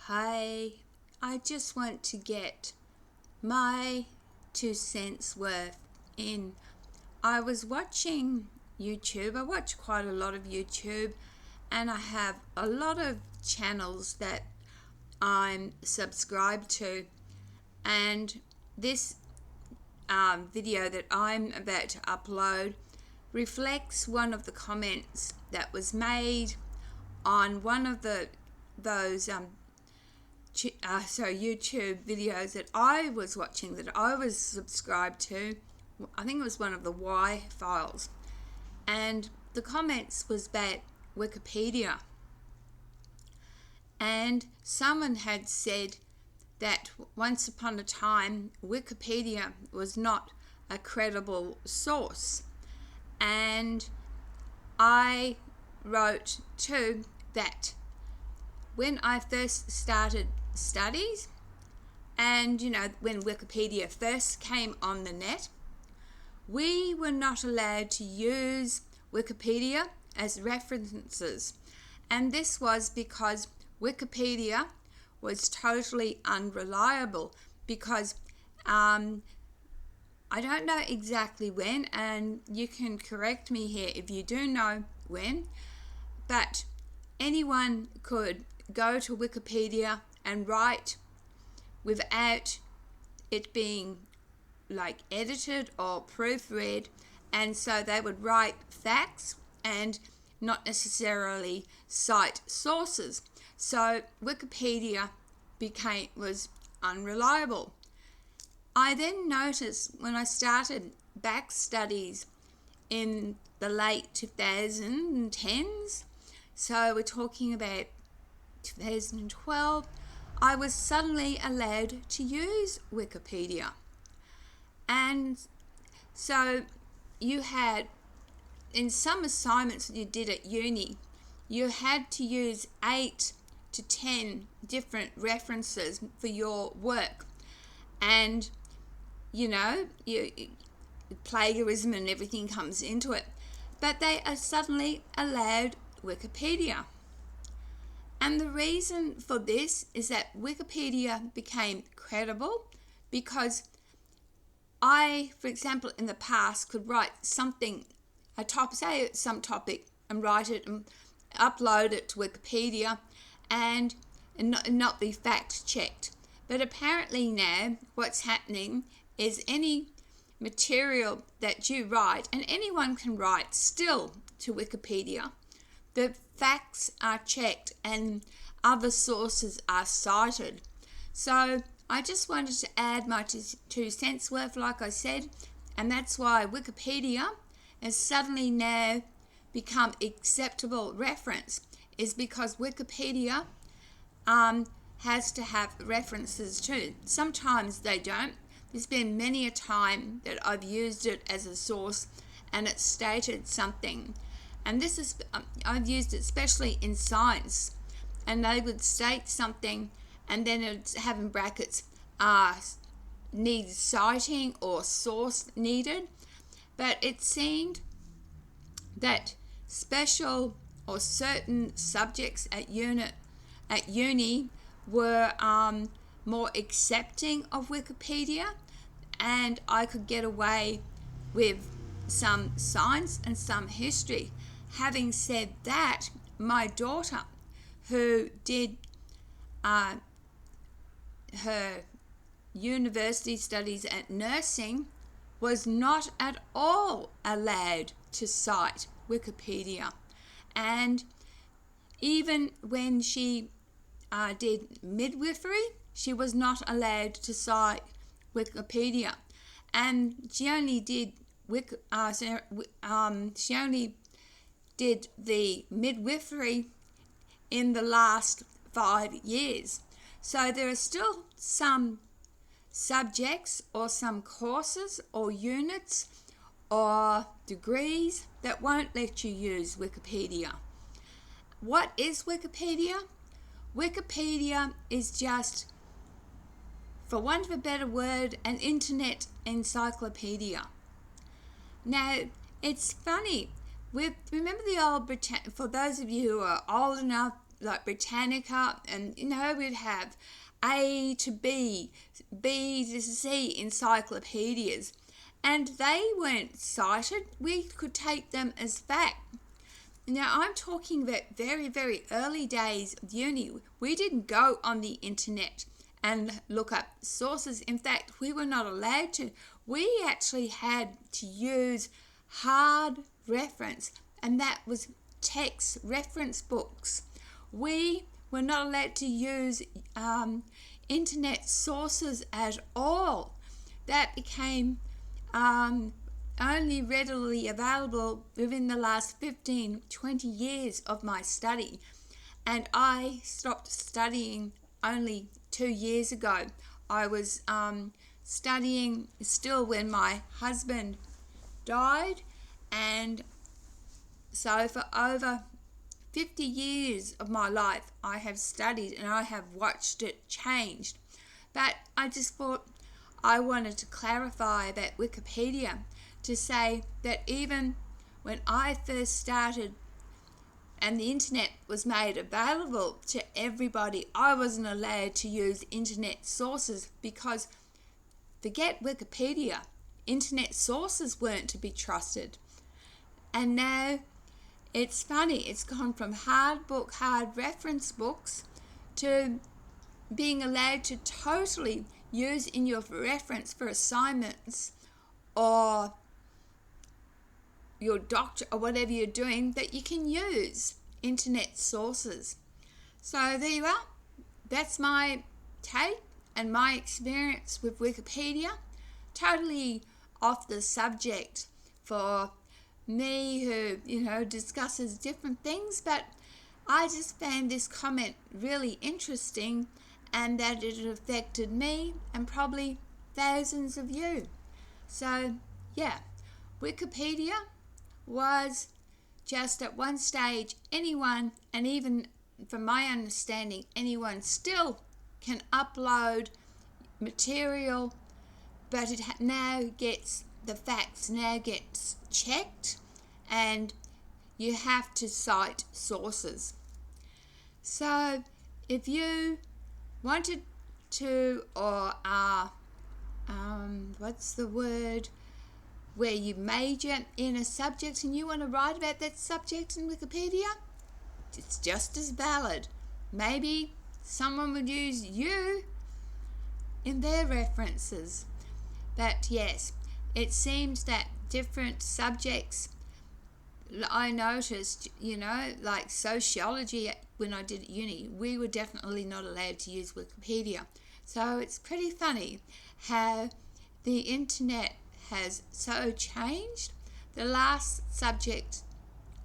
Hi, I just want to get my 2 cents worth in. I was watching YouTube. I watch quite a lot of YouTube, and I have a lot of channels that I'm subscribed to. And this video that I'm about to upload reflects one of the comments that was made on one of those YouTube videos that I was watching, that I was subscribed to. I think it was one of the Y files, and the comments was about Wikipedia, and someone had said that once upon a time Wikipedia was not a credible source, and I wrote too that when I first started studies, and when Wikipedia first came on the net, we were not allowed to use Wikipedia as references, and this was because Wikipedia was totally unreliable, because I don't know exactly when, and you can correct me here if you do know when, but anyone could go to Wikipedia and write without it being edited or proofread, and so they would write facts and not necessarily cite sources. So Wikipedia was unreliable. I then noticed when I started back studies in the late 2010s, so we're talking about 2012, I was suddenly allowed to use Wikipedia. And so you had, in some assignments that you did at uni, you had to use 8 to 10 different references for your work. And plagiarism and everything comes into it. But they are suddenly allowed Wikipedia. And the reason for this is that Wikipedia became credible because I, for example, in the past could write something, say some topic, and write it and upload it to Wikipedia and not be fact checked. But apparently now what's happening is any material that you write, and anyone can write still to Wikipedia, the facts are checked and other sources are cited. So I just wanted to add my 2 cents worth, like I said, and that's why Wikipedia has suddenly now become acceptable reference, is because Wikipedia has to have references too. Sometimes they don't. There's been many a time that I've used it as a source and it stated something. And this is, I've used it especially in science, and they would state something and then it'd have in brackets, needs citing or source needed. But it seemed that special or certain subjects at uni were more accepting of Wikipedia, and I could get away with some science and some history. Having said that, my daughter, who did her university studies at nursing, was not at all allowed to cite Wikipedia. And even when she did midwifery, she was not allowed to cite Wikipedia. And she only did the midwifery in the last 5 years. So there are still some subjects or some courses or units or degrees that won't let you use Wikipedia. What is Wikipedia? Wikipedia is just, for want of a better word, an internet encyclopedia. Now, it's funny. Remember the old for those of you who are old enough like Britannica, and we'd have A to B, B to C encyclopedias, and they weren't cited. We could take them as fact. Now, I'm talking about very, very early days of uni. We didn't go on the internet and look up sources. In fact, we were not allowed to. We actually had to use hard reference, and that was text reference books. We were not allowed to use internet sources at all. That became only readily available within the last 15-20 years of my study, and I stopped studying only 2 years ago. I was studying still when my husband died, and so for over 50 years of my life I have studied and I have watched it change. But I just thought I wanted to clarify about Wikipedia, to say that even when I first started and the internet was made available to everybody, I wasn't allowed to use internet sources, because forget Wikipedia, internet sources weren't to be trusted. And now it's funny, it's gone from hard reference books to being allowed to totally use in your reference for assignments or your doctor or whatever you're doing, that you can use internet sources. So there you are. That's my take and my experience with Wikipedia. Totally off the subject for me, who discusses different things, but I just found this comment really interesting, and that it affected me and probably thousands of you. So yeah, Wikipedia was just at one stage anyone, and even from my understanding, anyone still can upload material, but it now gets, the facts now gets checked, and you have to cite sources. So if you wanted to, or what's the word, where you major in a subject and you want to write about that subject in Wikipedia, it's just as valid. Maybe someone would use you in their references. But yes, it seems that different subjects, I noticed, like sociology, when I did at uni, we were definitely not allowed to use Wikipedia. So it's pretty funny how the internet has so changed. The last subject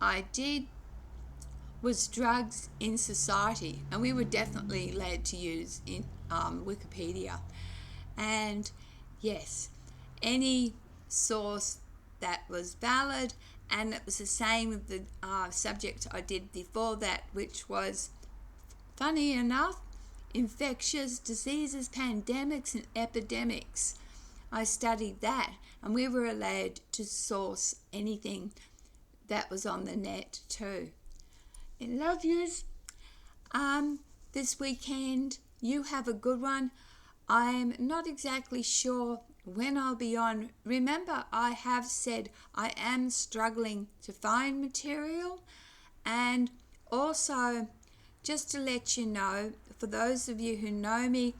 I did was drugs in society, and we were definitely allowed to use in Wikipedia. And yes, any source that was valid, and it was the same with the subject I did before that, which was, funny enough, infectious diseases, pandemics and epidemics. I studied that, and we were allowed to source anything that was on the net too. I love yous. This weekend, you have a good one. I'm not exactly sure when I'll be on. Remember, I have said I am struggling to find material, and also just to let you know, for those of you who know me,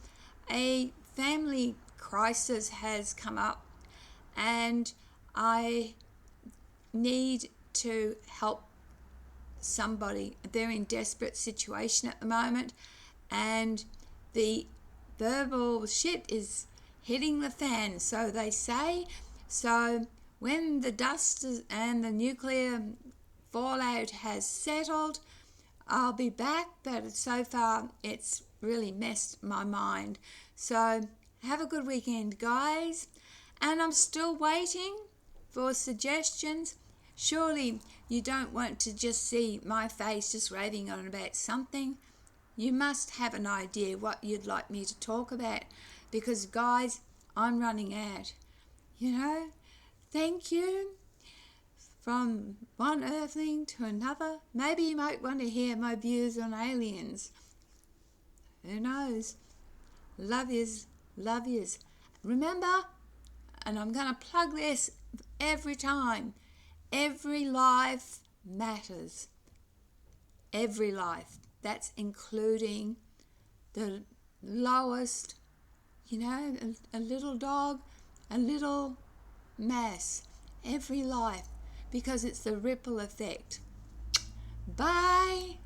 a family crisis has come up, and I need to help somebody. They're in desperate situation at the moment, and the verbal shit is hitting the fan, so they say. So when the dust and the nuclear fallout has settled, I'll be back, but so far it's really messed my mind. So have a good weekend, guys, and I'm still waiting for suggestions. Surely you don't want to just see my face just raving on about something. You must have an idea what you'd like me to talk about, because guys, I'm running out. Thank you from one earthling to another. Maybe you might want to hear my views on aliens. Who knows? Love yous, love yous. Remember, and I'm going to plug this every time, every life matters. Every life. That's including the lowest, a little dog, a little mass. Every life, because it's the ripple effect. Bye.